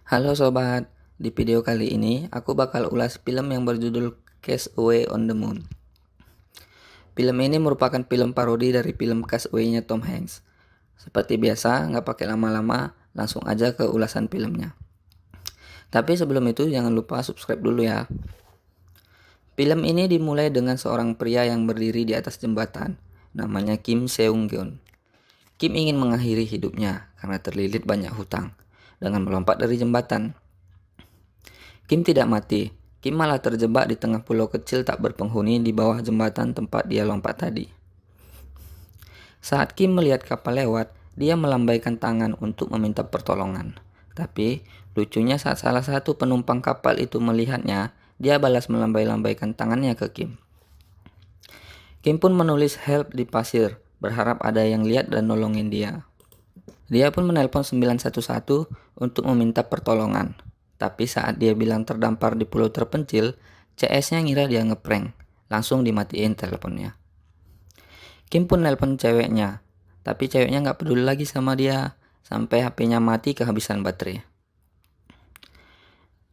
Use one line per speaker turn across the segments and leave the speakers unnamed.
Halo sobat, di video kali ini aku bakal ulas film yang berjudul Castaway on the Moon. Film ini merupakan film parodi dari film Castaway-nya Tom Hanks. Seperti biasa, nggak pakai lama-lama, langsung aja ke ulasan filmnya. Tapi sebelum itu jangan lupa subscribe dulu ya. Film ini dimulai dengan seorang pria yang berdiri di atas jembatan, namanya Kim Seung-geon. Kim ingin mengakhiri hidupnya karena terlilit banyak hutang dengan melompat dari jembatan. Kim tidak mati. Kim malah terjebak di tengah pulau kecil tak berpenghuni di bawah jembatan tempat dia lompat tadi. Saat Kim melihat kapal lewat, dia melambaikan tangan untuk meminta pertolongan. Tapi, lucunya saat salah satu penumpang kapal itu melihatnya, dia balas melambai-lambaikan tangannya ke Kim. Kim pun menulis help di pasir, berharap ada yang lihat dan nolongin dia. Dia pun menelpon 911 untuk meminta pertolongan. Tapi saat dia bilang terdampar di pulau terpencil, CS-nya ngira dia ngeprank. Langsung dimatiin teleponnya. Kim pun nelpon ceweknya. Tapi ceweknya nggak peduli lagi sama dia. Sampai HP-nya mati kehabisan baterai.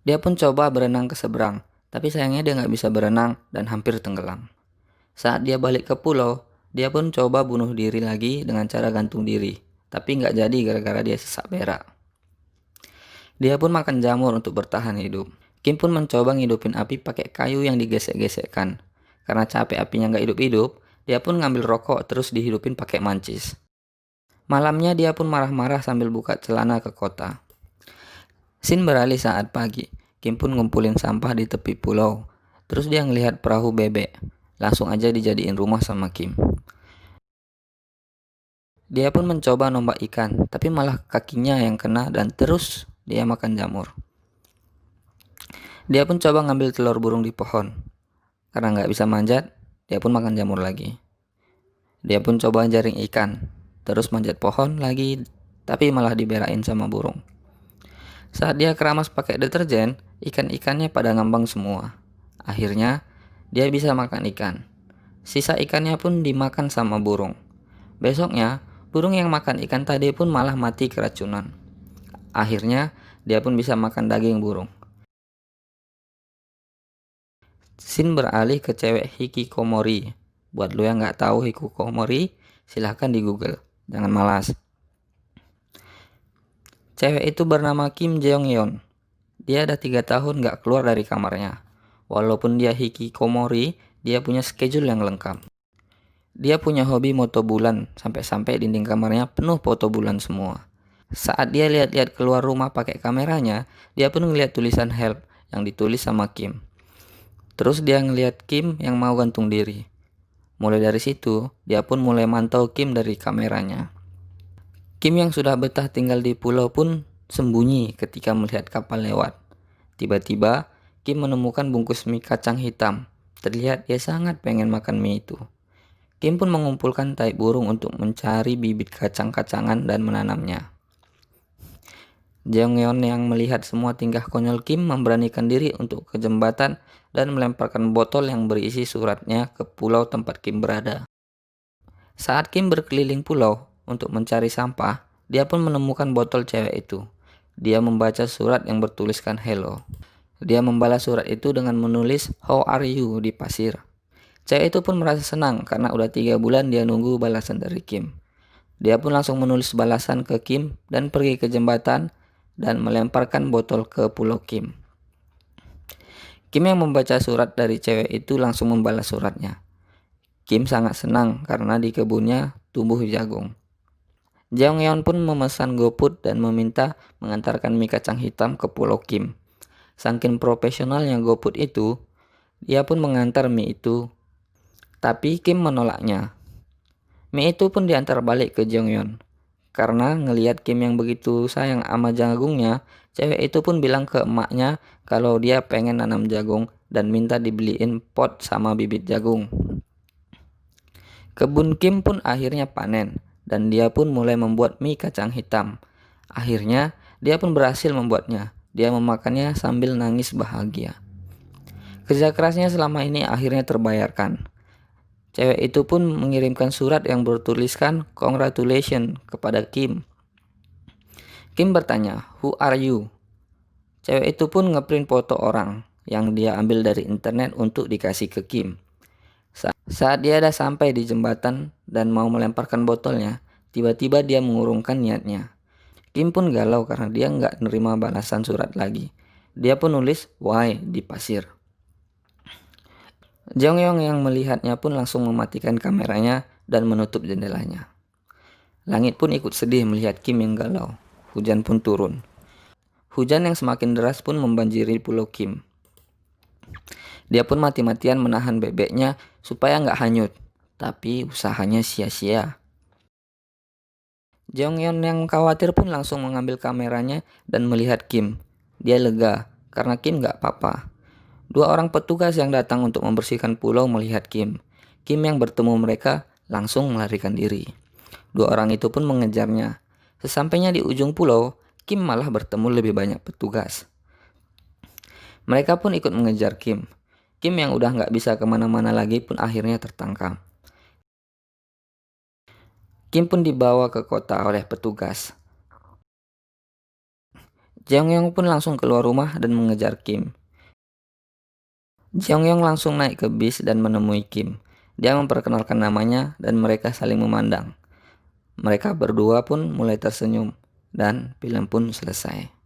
Dia pun coba berenang ke seberang. Tapi sayangnya dia nggak bisa berenang dan hampir tenggelam. Saat dia balik ke pulau, dia pun coba bunuh diri lagi dengan cara gantung diri. Tapi nggak jadi gara-gara dia sesak berak. Dia pun makan jamur untuk bertahan hidup. Kim pun mencoba ngidupin api pakai kayu yang digesek-gesekkan. Karena capek apinya nggak hidup-hidup, dia pun ngambil rokok terus dihidupin pakai mancis. Malamnya dia pun marah-marah sambil buka celana ke kota. Scene beralih saat pagi. Kim pun ngumpulin sampah di tepi pulau. Terus dia ngelihat perahu bebek. Langsung aja dijadiin rumah sama Kim. Dia pun mencoba nombak ikan, tapi malah kakinya yang kena dan terus dia makan jamur. Dia pun coba ngambil telur burung di pohon. Karena nggak bisa manjat, dia pun makan jamur lagi. Dia pun coba jaring ikan, terus manjat pohon lagi, tapi malah diberain sama burung. Saat dia keramas pakai deterjen, ikan-ikannya pada ngambang semua. Akhirnya, dia bisa makan ikan. Sisa ikannya pun dimakan sama burung. Besoknya, burung yang makan ikan tadi pun malah mati keracunan. Akhirnya, dia pun bisa makan daging burung. Scene beralih ke cewek hikikomori. Buat lo yang nggak tahu hikikomori, silahkan di Google. Jangan malas. Cewek itu bernama Kim Jeong-yeon. Dia ada 3 tahun nggak keluar dari kamarnya. Walaupun dia hikikomori, dia punya schedule yang lengkap. Dia punya hobi moto bulan, sampai-sampai dinding kamarnya penuh foto bulan semua. Saat dia lihat-lihat keluar rumah pakai kameranya, dia pun ngeliat tulisan help yang ditulis sama Kim. Terus dia ngeliat Kim yang mau gantung diri. Mulai dari situ, dia pun mulai mantau Kim dari kameranya. Kim yang sudah betah tinggal di pulau pun sembunyi ketika melihat kapal lewat. Tiba-tiba, Kim menemukan bungkus mie kacang hitam. Terlihat dia sangat pengen makan mie itu. Kim pun mengumpulkan tai burung untuk mencari bibit kacang-kacangan dan menanamnya. Jeongyeon yang melihat semua tingkah konyol Kim memberanikan diri untuk ke jembatan dan melemparkan botol yang berisi suratnya ke pulau tempat Kim berada. Saat Kim berkeliling pulau untuk mencari sampah, dia pun menemukan botol cewek itu. Dia membaca surat yang bertuliskan hello. Dia membalas surat itu dengan menulis how are you di pasir. Cewek itu pun merasa senang karena udah 3 bulan dia nunggu balasan dari Kim. Dia pun langsung menulis balasan ke Kim dan pergi ke jembatan dan melemparkan botol ke pulau Kim. Kim yang membaca surat dari cewek itu langsung membalas suratnya. Kim sangat senang karena di kebunnya tumbuh jagung. Jeongyeon pun memesan GoFood dan meminta mengantarkan mie kacang hitam ke pulau Kim. Saking profesionalnya GoFood itu, dia pun mengantar mie itu. Tapi Kim menolaknya. Mie itu pun diantar balik ke Jeongyeon. Karena ngelihat Kim yang begitu sayang sama jagungnya, cewek itu pun bilang ke emaknya kalau dia pengen nanam jagung dan minta dibeliin pot sama bibit jagung. Kebun Kim pun akhirnya panen dan dia pun mulai membuat mie kacang hitam. Akhirnya dia pun berhasil membuatnya. Dia memakannya sambil nangis bahagia. Kerja kerasnya selama ini akhirnya terbayarkan. Cewek itu pun mengirimkan surat yang bertuliskan congratulations kepada Kim. Kim bertanya, who are you? Cewek itu pun ngeprint foto orang yang dia ambil dari internet untuk dikasih ke Kim. Saat dia udah sampai di jembatan dan mau melemparkan botolnya, tiba-tiba dia mengurungkan niatnya. Kim pun galau karena dia nggak nerima balasan surat lagi. Dia pun nulis "why" di pasir. Jeongyeon yang melihatnya pun langsung mematikan kameranya dan menutup jendelanya. Langit pun ikut sedih melihat Kim yang galau. Hujan pun turun. Hujan yang semakin deras pun membanjiri pulau Kim. Dia pun mati-matian menahan bebeknya supaya nggak hanyut, tapi usahanya sia-sia. Jeongyeon yang khawatir pun langsung mengambil kameranya dan melihat Kim. Dia lega karena Kim nggak apa-apa. Dua orang petugas yang datang untuk membersihkan pulau melihat Kim. Kim yang bertemu mereka langsung melarikan diri. Dua orang itu pun mengejarnya. Sesampainya di ujung pulau, Kim malah bertemu lebih banyak petugas. Mereka pun ikut mengejar Kim. Kim yang udah nggak bisa kemana-mana lagi pun akhirnya tertangkap. Kim pun dibawa ke kota oleh petugas. Jeongyeon pun langsung keluar rumah dan mengejar Kim. Jeongyeon langsung naik ke bis dan menemui Kim. Dia memperkenalkan namanya dan mereka saling memandang. Mereka berdua pun mulai tersenyum dan film pun selesai.